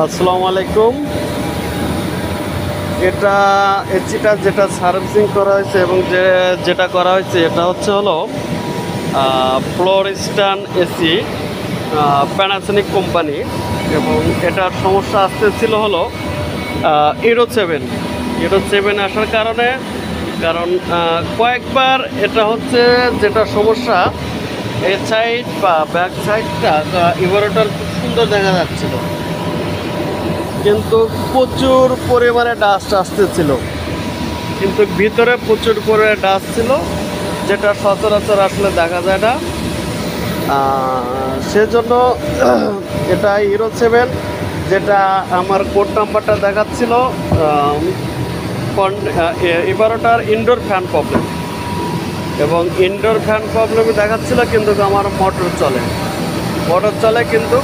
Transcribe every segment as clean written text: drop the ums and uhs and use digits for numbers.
আসসালামু আলাইকুম। এটা এসিটা যেটা সার্ভিসিং করা হয়েছে এবং যেটা করা হয়েছে এটা হলো ফ্লোরিস্টান এসি, প্যানাসনিক কোম্পানি। এবং এটার সমস্যা আসতেছিল ইউরো 7 আসার কারণ কয়েকবার এটা যেটা সমস্যা, এই সাইড বা ব্যাক সাইডটা ইভারেটর খুব সুন্দর দেখা যাচ্ছিল, কিন্তু প্রচুর পরিমাণে ডাস্ট আসতেছিল, কিন্তু ভিতরে প্রচুর পরিমাণে ডাস্ট ছিল, যেটা সচরাচর আসলে দেখা যায় না। সেজন্য এটা ইউরো 7, যেটা আমার কোড নাম্বারটা দেখাচ্ছিল, ইভারেটর ইনডোর ফ্যান প্রবলেম, এবং ইনডোর ফ্যান প্রবলেমে দেখাচ্ছিল, কিন্তু আমার মোটর চলে কিন্তু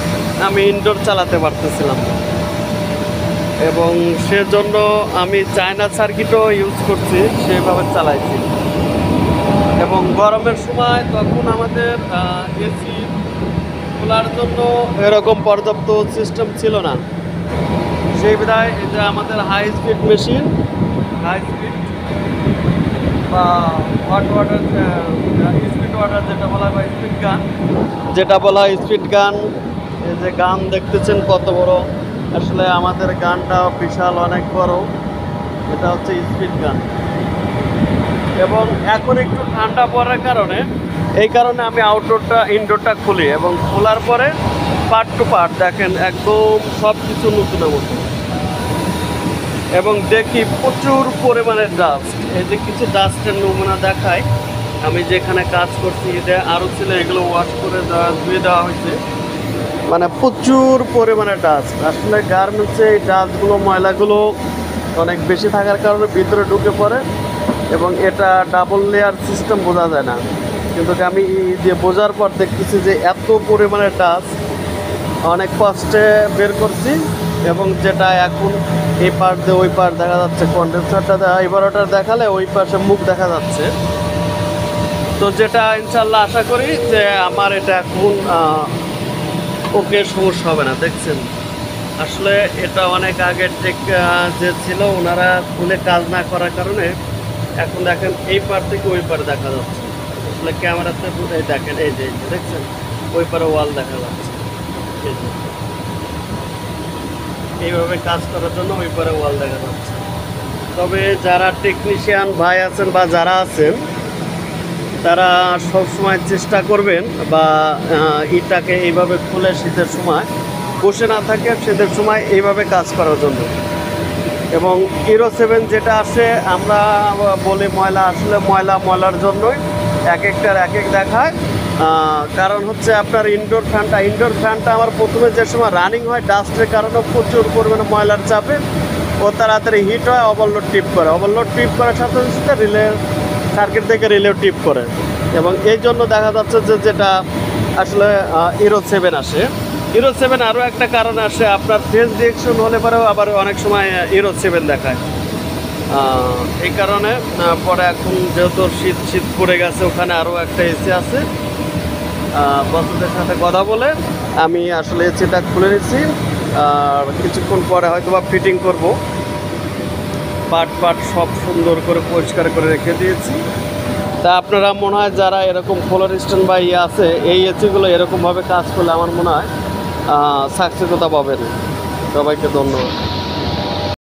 আমি ইনডোর চালাতে পারতেছিলাম। এবং সেজন্য আমি চায়না সার্কিটও ইউজ করছি, সেভাবে চালাইছি। এবং গরমের সময় তখন আমাদের এসি খোলার জন্য এরকম পর্যাপ্ত সিস্টেম ছিল না, সেই বিধায় এটা আমাদের high speed machine, high speed বা হট ওয়াটার, স্পিড ওয়াটার যেটা বলা হয়, যেটা বলা হয় স্পিড গান। এই যে গান দেখতেছেন কত বড়, আসলে আমাদের গানটা বিশাল অনেক বড়, এটা স্পিড গান। এবং এখন একটু ঠান্ডা পড়ার কারণে আমি ইনডোরটা খুলি, এবং খোলার পরে পার্ট টু পার্ট দেখেন একদম সব কিছু নতুনের মতো। এবং দেখি প্রচুর পরিমাণে ডাস্ট, এই যে কিছু ডাস্টের নমুনা দেখায়, আমি যেখানে কাজ করছি এটা আরও ছিল, এগুলো ওয়াশ করে ধুয়ে দেওয়া হয়েছে। মানে প্রচুর পরিমাণে ডাস্ট, আসলে গার্মেন্টসে এই ডাস্টগুলো, ময়লাগুলো অনেক বেশি থাকার কারণে ভিতরে ঢুকে পড়ে, এবং এটা ডাবল লেয়ার সিস্টেম বোঝা যায় না। কিন্তু আমি বোঝার পর দেখতেছি যে এত পরিমাণে ডাস্ট অনেক কষ্টে বের করছি, এবং যেটা এখন এই পার্ট দিয়ে ওই পার্ট দেখা যাচ্ছে, কন্ডেন্সারটা ইভারেটর দেখালে ওই পাশে মুখ দেখা যাচ্ছে। তো যেটা ইনশাল্লাহ আশা করি যে আমার এটা এখন ওকে সমস্যা হবে না। দেখছেন আসলে এটা অনেক আগের যে ছিল, ওনারা খুলে কাজ না করার কারণে এখন দেখেন এই পার থেকে ওই পারে দেখা যাচ্ছে। আসলে ক্যামেরাতে দেখেন, এই যে দেখছেন ওই পারে ওয়াল দেখা যাচ্ছে, এইভাবে কাজ করার জন্য ওই পারে ওয়াল দেখা যাচ্ছে। তবে যারা টেকনিশিয়ান ভাই আছেন বা যারা আছেন, তারা সবসময় চেষ্টা করবেন বা ইটাকে এইভাবে খুলে শীতের সময় বসে না থাকে, শীতের সময় এইভাবে কাজ করার জন্য। এবং ইউরো 7 যেটা আসে, আমরা বলি ময়লা, আসলে ময়লার জন্যই এক একটার এক এক দেখায়। কারণ আপনার ইনডোর ফ্যানটা আমার প্রথমে যে সময় রানিং হয়, ডাস্টের কারণে প্রচুর পরিমাণে ময়লার চাপে ও তাড়াতাড়ি হিট হয়, ওভারলোড টিপ করার সাথে সাথে রিলে সার্কিট থেকে রিলেও টিপ করে। এবং এই জন্য দেখা যাচ্ছে যে যেটা আসলে ইউরো 7 আসে। ইউরো 7 আরও একটা কারণ আসে, আপনার ফেজ রিয়েকশন হলে পরেও আবার অনেক সময় ইউরো 7 দেখায়। এই কারণে পরে এখন যেহেতু শীত পড়ে গেছে, ওখানে আরও একটা এসি আছে, বসদের সাথে কথা বলে আমি আসলে এসিটা খুলে নিচ্ছি। আর কিছুক্ষণ পরে হয়তো বা ফিটিং করব, পার্ট সব সুন্দর করে পরিষ্কার করে রেখে দিয়েছি। তা আপনারা মনে হয় যারা এরকম ফ্লোরিস্টান বা আছে, এই এসিগুলো এরকমভাবে কাজ করলে আমার মনে হয় সাকসেসতা পাবেন। সবাইকে ধন্যবাদ।